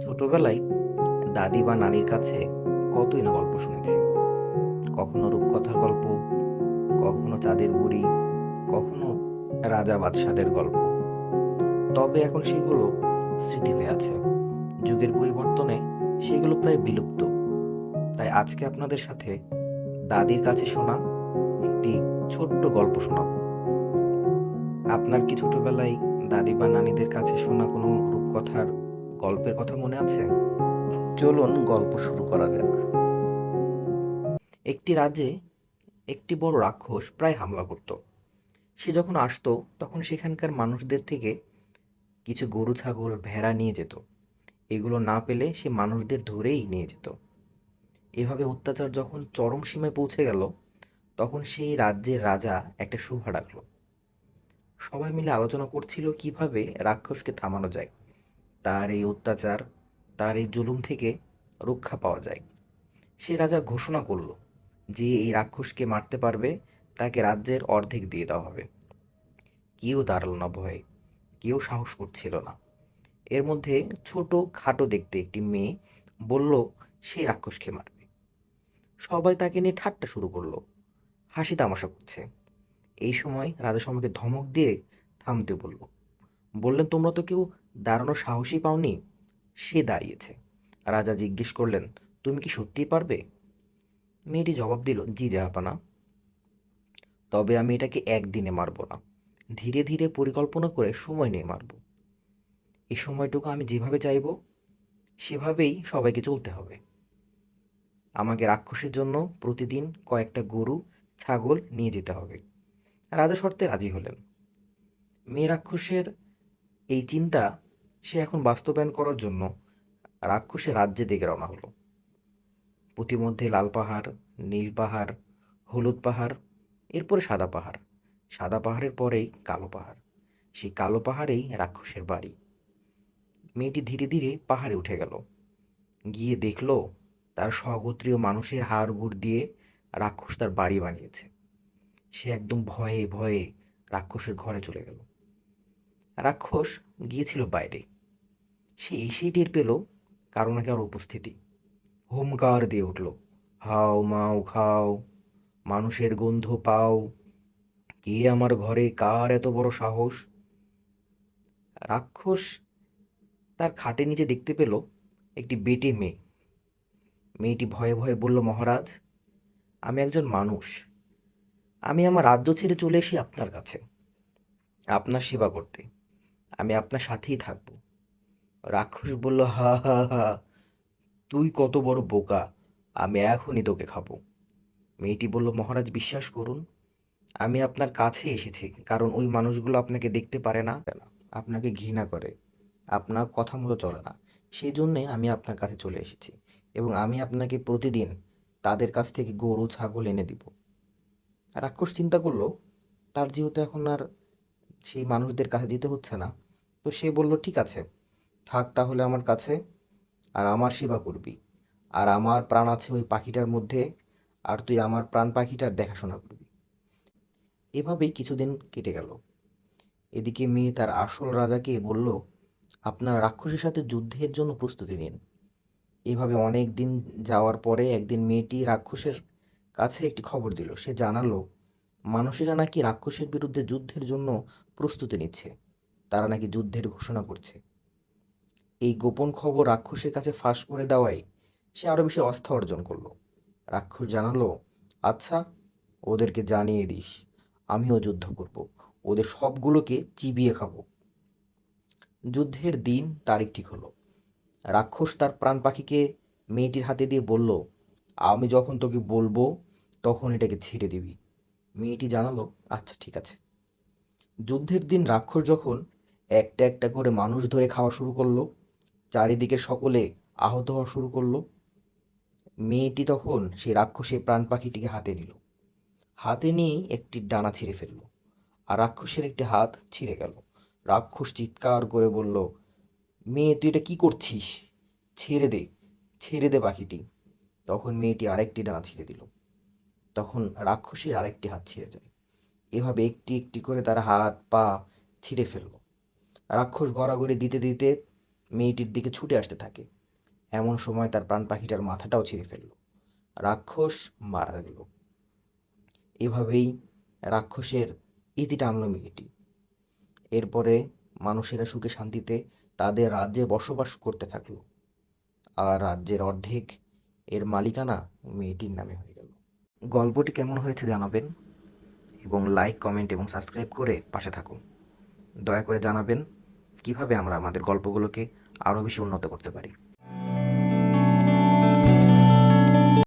ছোটবেলায় দাদি বা নানির কাছে কতই না গল্প শুনেছি। কখনো রূপকথার গল্প, কখনো চাঁদের বুড়ি, কখনো রাজা বাদশাদের গল্প। তবে এখন সেগুলো স্মৃতি হয়ে আছে। যুগের পরিবর্তনে সেগুলো প্রায় বিলুপ্ত। তাই আজকে আপনাদের সাথে দাদির কাছে শোনা একটি ছোট্ট গল্প শোনাবো। আপনার কি ছোটবেলায় দাদি বা নানিদের কাছে শোনা কোনো রূপকথার গল্পের কথা মনে আছে? চলুন গল্প শুরু করা যাক। একটি রাজ্যে একটি বড় রাক্ষস প্রায় হামলা করত। সে যখন আসতো তখন সেখানকার মানুষদের থেকে কিছু গরু ছাগল ভেড়া নিয়ে যেত। এগুলো না পেলে সে মানুষদের ধরেই নিয়ে যেত। এভাবে অত্যাচার যখন চরম সীমায় পৌঁছে গেল, তখন সেই রাজ্যের রাজা একটা সভা ডাকলো। সবাই মিলে আলোচনা করছিল কিভাবে রাক্ষসকে থামানো যায়, তার এই অত্যাচার, তার এই জুলুম থেকে রক্ষা পাওয়া যায়। সে রাজা ঘোষণা করল যে এই রাক্ষসকে মারতে পারবে তাকে রাজ্যের অর্ধেক দিয়ে দেওয়া হবে। কেউ দাঁড়ালো না ভয়ে, কেউ সাহস করছিল না। এর মধ্যে ছোট খাটো দেখতে একটি মেয়ে বলল সে রাক্ষসকে মারবে। সবাই তাকে নিয়ে ঠাট্টা শুরু করলো, হাসি তামাশা করছে। এই সময় রাজা সবাইকে ধমক দিয়ে থামতে বললেন, তোমরা তো কেউ দাঁড়ানোর সাহসই পাওনি। সে দাঁড়িয়েছে। রাজা জিজ্ঞেস করলেন, তুমি কি সত্যিই পারবে? মেয়েটি জবাব দিল, জি জাহাপানা, তবে আমি এটাকে একদিনে মারবো না, ধীরে ধীরে পরিকল্পনা করে সময় নিয়ে মারবো। এই সময়টুকু আমি যেভাবে চাইবো সেভাবেই সবাইকে চলতে হবে। আমাকে রাক্ষসের জন্য প্রতিদিন কয়েকটা গরু ছাগল নিয়ে যেতে হবে। রাজা শর্তে রাজি হলেন। মেয়ে রাক্ষসের এই চিন্তা সে এখন বাস্তবায়ন করার জন্য রাক্ষসের রাজ্যে দিকে রওনা হলো। পথিমধ্যে লাল পাহাড়, নীল পাহাড়, হলুদ পাহাড়, এরপরে সাদা পাহাড়, সাদা পাহাড়ের পরেই কালো পাহাড়। সেই কালো পাহাড়েই রাক্ষসের বাড়ি। মেয়েটি ধীরে ধীরে পাহাড়ে উঠে গেল। গিয়ে দেখলো তার স্বগোত্রীয় মানুষের হাড়-গুড় দিয়ে রাক্ষস তার বাড়ি বানিয়েছে। সে একদম ভয়ে ভয়ে রাক্ষসের ঘরে চলে গেল। রাক্ষস গিয়েছিল বাইরে। সে এসেই টের পেল কারো না কারো উপস্থিতি। হুংকার দিয়ে উঠল, হাও মাও খাও, মানুষের গন্ধ পাও, কে আমার ঘরে, কার এত বড় সাহস? রাক্ষস তার খাটের নিচে দেখতে পেল একটি বেটে মেয়ে। মেয়েটি ভয়ে ভয়ে বলল, মহারাজ, আমি একজন মানুষ। আমি আমার রাজ্য ছেড়ে চলে এসেছি আপনার কাছে, আপনার সেবা করতে। আমি আপনার সাথেই থাকবো। রাক্ষস বলল, হা হা হা, তুই কত বড় বোকা, আমি এখনই তোকে খাবো। মেয়েটি বলল, মহারাজ বিশ্বাস করুন, আমি আপনার কাছে এসেছি কারণ ওই মানুষগুলো আপনাকে দেখতে পারে না, আপনাকে ঘৃণা করে, আপনার কথা মতো চলে না। সেই জন্যে আমি আপনার কাছে চলে এসেছি এবং আমি আপনাকে প্রতিদিন তাদের কাছ থেকে গরু ছাগল এনে দিব। রাক্ষস চিন্তা করলো তার যেহেতু এখন আর সেই মানুষদের কাছে যেতে হচ্ছে না, তো সে বলল, ঠিক আছে, থাক তাহলে আমার কাছে, আর আমার সেবা করবি। আর আমার প্রাণ আছে ওই পাখিটার মধ্যে, আর তুই আমার প্রাণ পাখিটার দেখাশোনা করবি। এভাবেই কিছুদিন কেটে গেল। এদিকে মেয়ে তার আসল রাজাকে বলল, আপনার রাক্ষসের সাথে যুদ্ধের জন্য প্রস্তুতি নিন। এভাবে অনেক দিন যাওয়ার পরে একদিন মেয়েটি রাক্ষসের কাছে একটি খবর দিল। সে জানালো মানুষেরা নাকি রাক্ষসের বিরুদ্ধে যুদ্ধের জন্য প্রস্তুতি নিচ্ছে, তারা নাকি যুদ্ধের ঘোষণা করছে। এই গোপন খবর রাক্ষসের কাছে ফাঁস করে দেওয়ায় সে আরো বেশি আস্থা অর্জন করলো। রাক্ষস জানালো, আচ্ছা, ওদেরকে জানিয়ে দিস আমিও যুদ্ধ করব, ওদের সবগুলোকে চিবিয়ে খাবো। যুদ্ধের দিন তারিখ ঠিক হলো। রাক্ষস তার প্রাণ পাখিকে মেয়েটির হাতে দিয়ে বলল, আমি যখন তোকে বলবো তখন এটাকে ছেড়ে দিবি। মেয়েটি জানালো, আচ্ছা ঠিক আছে। যুদ্ধের দিন রাক্ষস যখন একটা একটা করে মানুষ ধরে খাওয়া শুরু করলো, চারিদিকে সকলে আহত হওয়া শুরু করলো, মেয়েটি তখন সেই রাক্ষসের প্রাণ পাখিটিকে হাতে নিল। হাতে নিয়েই একটি ডানা ছিঁড়ে ফেললো, আর রাক্ষসের একটি হাত ছিঁড়ে গেল। রাক্ষস চিৎকার করে বলল, মেয়ে তুই এটা কি করছিস? ছেড়ে দে, ছেড়ে দে পাখিটি। তখন মেয়েটি আরেকটি ডানা ছিঁড়ে দিল। তখন রাক্ষসীর আরেকটি হাত ছিঁড়ে যায়। এভাবে একটি একটি করে তার হাত পা ছিঁড়ে ফেললো। রাক্ষস গড়াগড়ি দিতে দিতে মেয়েটির দিকে ছুটে আসতে থাকে। এমন সময় তার প্রাণ পাখিটার মাথাটাও ছিঁড়ে ফেলল। রাক্ষস মারা গেল। এভাবেই রাক্ষসের ইতি টানল মেয়েটি। এরপরে মানুষেরা সুখে শান্তিতে তাদের রাজ্যে বসবাস করতে থাকলো, আর রাজ্যের অর্ধেক এর মালিকানা মেয়েটির নামে হয়ে গেল। গল্পটি কেমন হয়েছে জানাবেন, এবং লাইক, কমেন্ট এবং সাবস্ক্রাইব করে পাশে থাকুন। দয়া করে জানাবেন কিভাবে আমরা আমাদের গল্পগুলোকে আরও বেশি উন্নত করতে পারি।